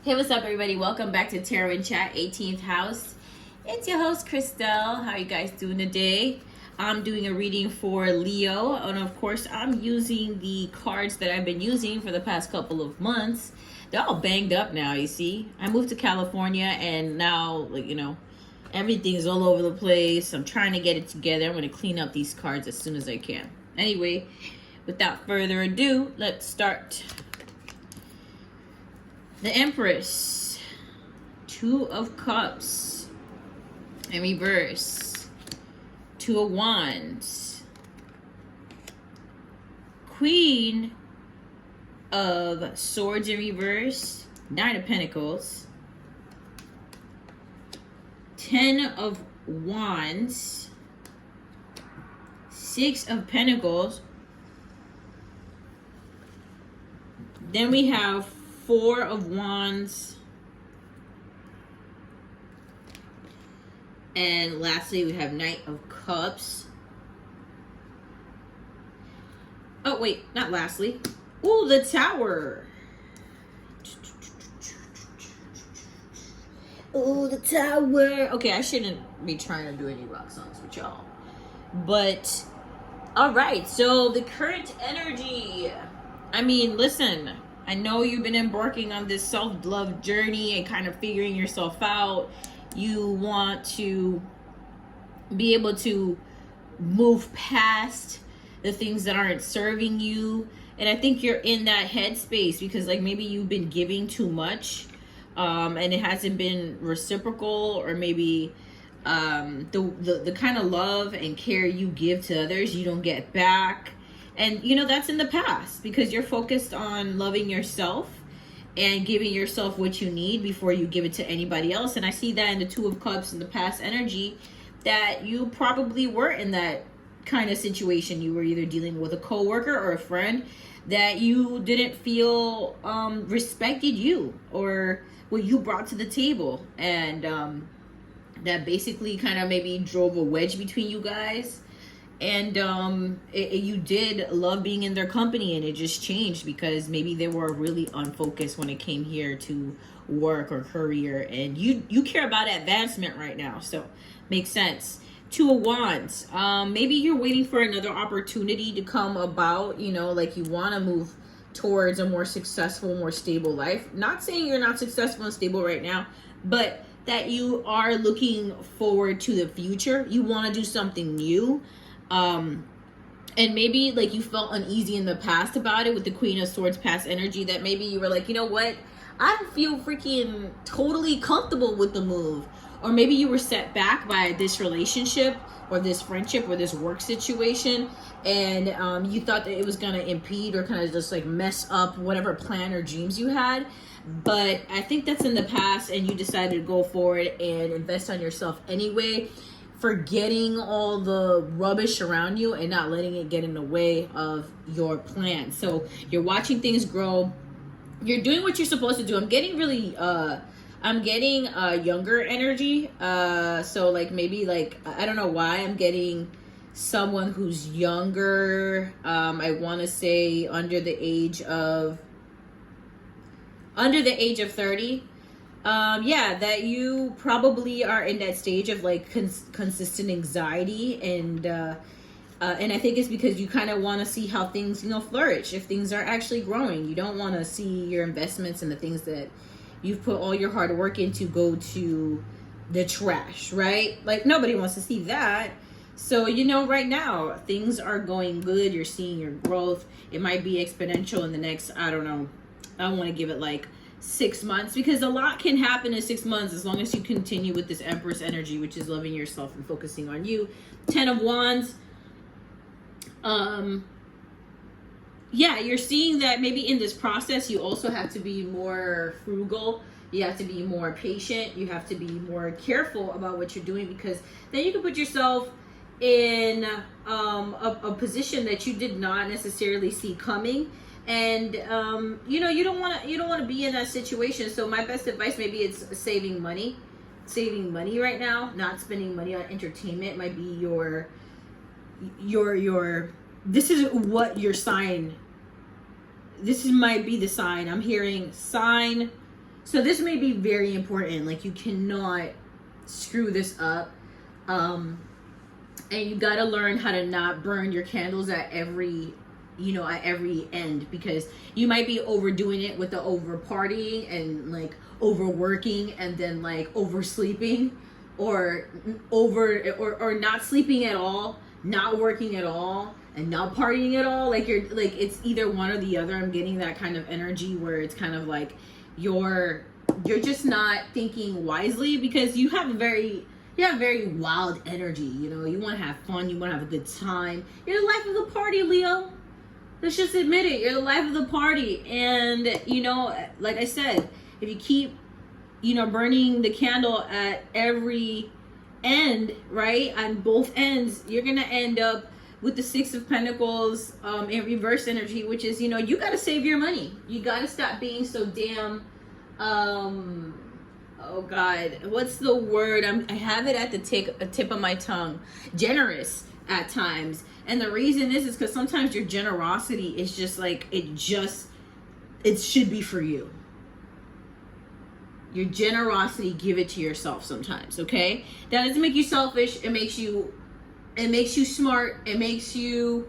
Hey, what's up, everybody? Welcome back to Tarot and Chat, 18th house. It's your host, Kristel. How you guys doing today? I'm doing a reading for Leo, and of course, I'm using the cards that I've been using for the past couple of months. They're all banged up now, you see. I moved to California, and now, everything's all over the place. I'm trying to get it together. I'm going to clean up these cards as soon as I can. Anyway, without further ado, let's start. The Empress, Two of Cups in reverse, Two of Wands, Queen of Swords in reverse, Nine of Pentacles, Ten of Wands, Six of Pentacles. Then we have Four of Wands. And lastly, we have Knight of Cups. Oh, wait, not lastly. Ooh, the Tower. Ooh, the Tower. Okay, I shouldn't be trying to do any rock songs with y'all. But, all right, so the current energy. I mean, listen. I know you've been embarking on this self-love journey and kind of figuring yourself out. You want to be able to move past the things that aren't serving you. And I think you're in that headspace because maybe you've been giving too much and it hasn't been reciprocal, or maybe the kind of love and care you give to others, you don't get back. And, that's in the past because you're focused on loving yourself and giving yourself what you need before you give it to anybody else. And I see that in the Two of Cups in the past energy, that you probably were in that kind of situation. You were either dealing with a coworker or a friend that you didn't feel respected you or what you brought to the table. And that basically kind of maybe drove a wedge between you guys. And you did love being in their company, and it just changed because maybe they were really unfocused when it came here to work or career, and you care about advancement right now, so makes sense. Two of Wands. Maybe you're waiting for another opportunity to come about, you want to move towards a more successful, more stable life. Not saying you're not successful and stable right now, but that you are looking forward to the future. You want to do something new. And maybe you felt uneasy in the past about it with the Queen of Swords past energy, that maybe you were like, you know what, I don't feel freaking totally comfortable with the move. Or maybe you were set back by this relationship or this friendship or this work situation, and you thought that it was going to impede or kind of just mess up whatever plan or dreams you had. But I think that's in the past, and you decided to go forward and invest on yourself anyway, forgetting all the rubbish around you and not letting it get in the way of your plan. So you're watching things grow. You're doing what you're supposed to do. I'm getting really, younger energy. So maybe I don't know why I'm getting someone who's younger. I want to say under the age of 30. That you probably are in that stage of consistent anxiety, and I think it's because you kind of want to see how things flourish, if things are actually growing. You don't want to see your investments and the things that you've put all your hard work into go to the trash, right? Nobody wants to see that. So right now things are going good. You're seeing your growth. It might be exponential in the next, I don't know, I don't want to give it 6 months, because a lot can happen in 6 months as long as you continue with this Empress energy, which is loving yourself and focusing on you. Ten of Wands. You're seeing that maybe in this process you also have to be more frugal. You have to be more patient. You have to be more careful about what you're doing, because then you can put yourself in a position that you did not necessarily see coming. And you don't want to be in that situation. So my best advice, maybe it's saving money right now. Not spending money on entertainment might be your this is what your sign, this might be the sign. I'm hearing sign, So this may be very important. Like, you cannot screw this up. And you got to learn how to not burn your candles at every end, because you might be overdoing it with the over partying and like overworking and then like oversleeping, or not sleeping at all, not working at all, and not partying at all. Like, you're like, it's either one or the other. I'm getting that kind of energy where it's kind of like you're just not thinking wisely, because you have very wild energy. You know, you want to have fun, you want to have a good time. You're the life of the party, Leo. Let's just admit it. You're the life of the party. And, you know, like I said, if you keep, you know, burning the candle at every end, right, on both ends, you're going to end up with the Six of Pentacles in reverse energy, which is, you know, you got to save your money. You got to stop being so damn, oh God, what's the word? I have it at the tip of my tongue. Generous at times. And the reason is because sometimes your generosity is just like, it should be for you. Your generosity, give it to yourself sometimes, okay? That doesn't make you selfish. It makes you smart. It makes you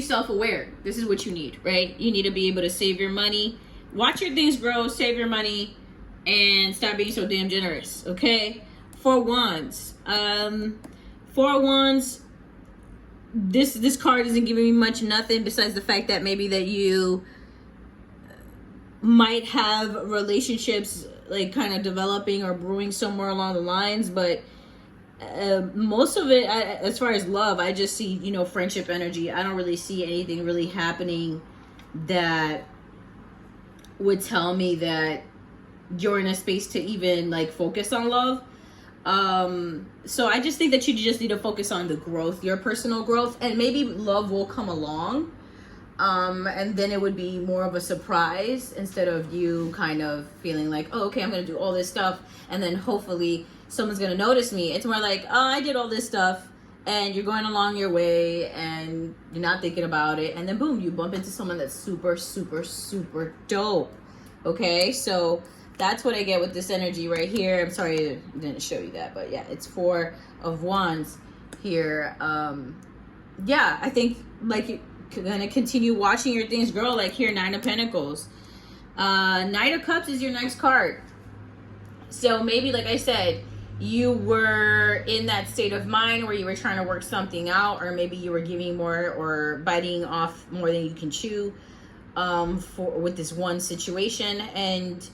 self-aware. This is what you need, right? You need to be able to save your money, watch your things grow, save your money, and stop being so damn generous, okay? Four Wands. Four Wands, this card isn't giving me nothing besides the fact that maybe that you might have relationships like kind of developing or brewing somewhere along the lines, but most of it, as far as love, I just see, you know, friendship energy. I don't really see anything really happening that would tell me that you're in a space to even like focus on love. So I just think that you just need to focus on the growth, your personal growth, and maybe love will come along. And then it would be more of a surprise instead of you kind of feeling like, oh, okay, I'm going to do all this stuff, and then hopefully someone's going to notice me. It's more like, oh, I did all this stuff, and you're going along your way and you're not thinking about it. And then boom, you bump into someone that's super, super, super dope. Okay. So that's what I get with this energy right here. I'm sorry I didn't show you that, but yeah, it's Four of Wands here. Yeah, I think like you're gonna continue watching your things grow. Like here, Nine of Pentacles. Knight of Cups is your next card. So maybe, like I said, you were in that state of mind where you were trying to work something out, or maybe you were giving more or biting off more than you can chew with this one situation, and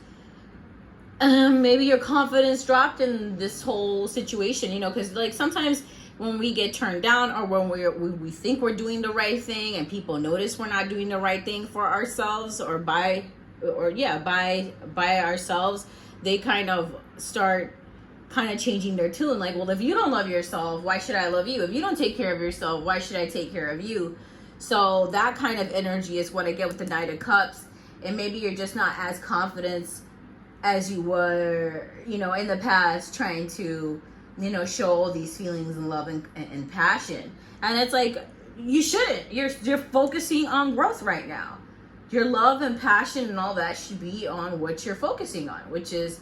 maybe your confidence dropped in this whole situation, you know, because like sometimes when we get turned down, or when we think we're doing the right thing and people notice we're not doing the right thing for ourselves or by ourselves, they kind of start kind of changing their tune. Like, well, if you don't love yourself, why should I love you? If you don't take care of yourself, why should I take care of you? So that kind of energy is what I get with the Knight of Cups. And maybe you're just not as confident as you were, you know, in the past, trying to, you know, show all these feelings and love and passion. And it's like, you shouldn't. You're focusing on growth right now. Your love and passion and all that should be on what you're focusing on, which is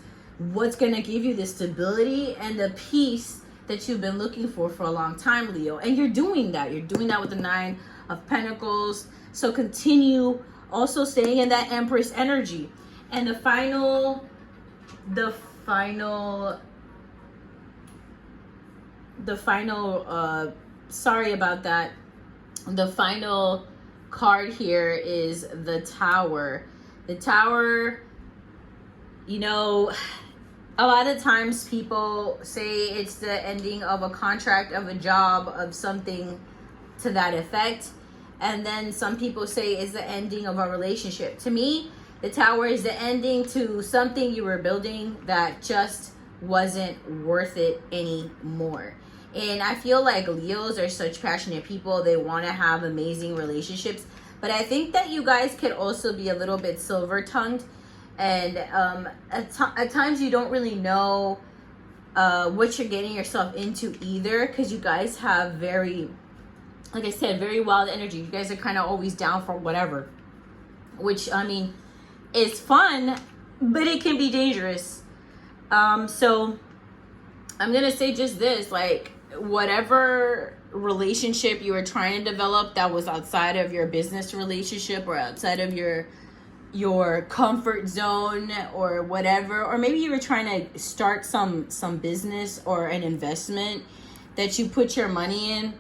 what's going to give you the stability and the peace that you've been looking for a long time, Leo. And you're doing that. You're doing that with the Nine of Pentacles. So continue also staying in that Empress energy. And the final sorry about that. The final card here is the Tower. The Tower, you know, a lot of times people say it's the ending of a contract, of a job, of something to that effect. And then some people say it's the ending of a relationship. To me, the Tower is the ending to something you were building that just wasn't worth it anymore. And I feel like Leos are such passionate people. They want to have amazing relationships. But I think that you guys could also be a little bit silver-tongued. And at times you don't really know what you're getting yourself into either. Because you guys have very, like I said, very wild energy. You guys are kind of always down for whatever. Which, I mean, is fun, but it can be dangerous. So I'm gonna say just this, like, whatever relationship you were trying to develop that was outside of your business relationship or outside of your comfort zone or whatever, or maybe you were trying to start some business or an investment that you put your money in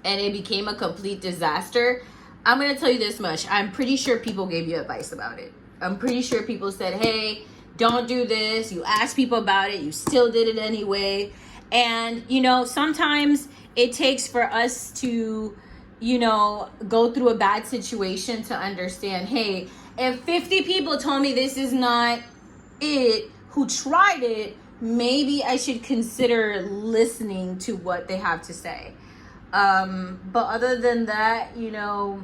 and it became a complete disaster. I'm going to tell you this much. I'm pretty sure people gave you advice about it. I'm pretty sure people said, hey, don't do this. You asked people about it. You still did it anyway. And, you know, sometimes it takes for us to, you know, go through a bad situation to understand, hey, if 50 people told me this is not it, who tried it, maybe I should consider listening to what they have to say. But other than that, you know,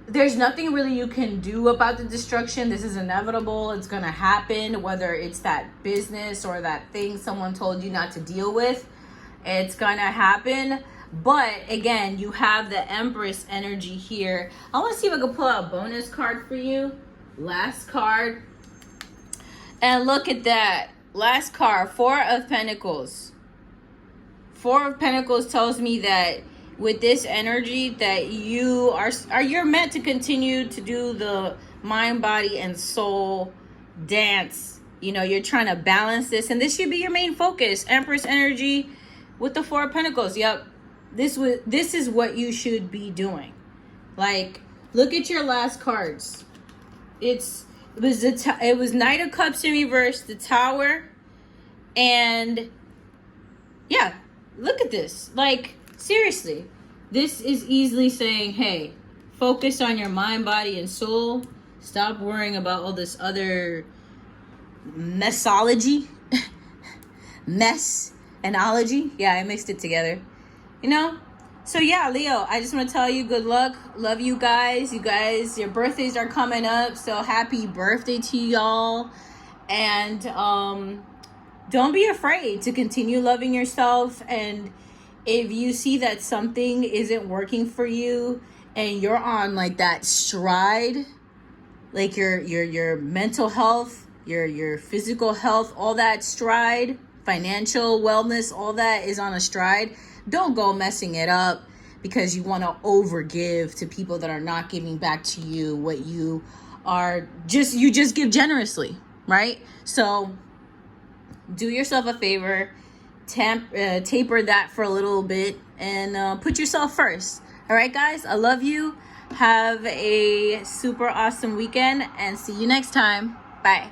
there's nothing really you can do about the destruction. This is inevitable. It's going to happen, whether it's that business or that thing someone told you not to deal with. It's going to happen. But again, you have the Empress energy here. I want to see if I can pull out a bonus card for you. Last card. And look at that. Last card, Four of Pentacles. Four of Pentacles tells me that with this energy that you're meant to continue to do the mind, body, and soul dance. You know, you're trying to balance this, and this should be your main focus. Empress energy with the Four of Pentacles. Yep. This is what you should be doing. Like, look at your last cards. It was Knight of Cups in reverse, the Tower, and yeah, look at this. Like, seriously, this is easily saying, hey, focus on your mind, body, and soul. Stop worrying about all this other messology. Analogy. Yeah, I mixed it together. You know? So yeah, Leo, I just want to tell you good luck. Love you guys. You guys, your birthdays are coming up. So happy birthday to y'all. And don't be afraid to continue loving yourself. And if you see that something isn't working for you and you're on like that stride, like your mental health, your physical health, all that stride, financial wellness, all that is on a stride, don't go messing it up because you want to overgive to people that are not giving back to you what you just give generously, right? So do yourself a favor, taper that for a little bit, and put yourself first. All right, guys, I love you. Have a super awesome weekend, and see you next time. Bye.